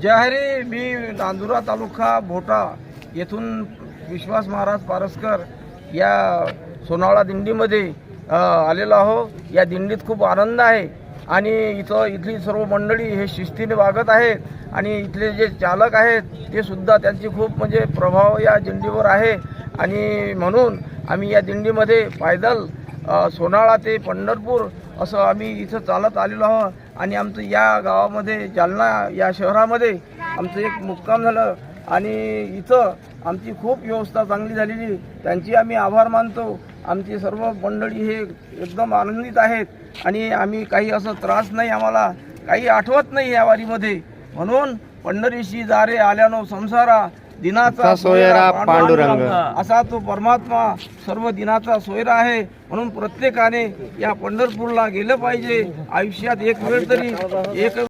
जय हरी. मी नांदुरा तालुका भोटा येथून विश्वास महाराज पारसकर या सोनावळा दिंडीमध्ये आलेलो आहो. या दिंडीत खूप आनंद आहे आणि इथली सर्व मंडळी हे शिस्तीने वागत आहेत आणि इथले जे चालक आहेत ते सुद्धा त्यांची खूप म्हणजे प्रभाव या दिंडीवर आहे आणि म्हणून आम्ही या दिंडीमध्ये पायदल सोनाळा ते पंढरपूर असं आम्ही इथं चालत आलेलो आहोत आणि आमचं या गावामध्ये जालना या शहरामध्ये आमचं एक मुक्काम झालं आणि इथं आमची खूप व्यवस्था चांगली झालेली. त्यांची आम्ही आभार मानतो. आमची सर्व मंडळी हे एकदम आनंदित आहेत आणि आम्ही काही असं त्रास नाही, आम्हाला काही आठवत नाही या वारीमध्ये. म्हणून पंढरीशी दारे आल्यानो संसारा दिनाचा सोयरा पांडुरंग असा तो परमात्मा सर्व दिनाचा सोयरा आहे. म्हणून प्रत्येकाने या पंढरपूरला गेलं पाहिजे. आयुष्यात एक वेळ तरी एक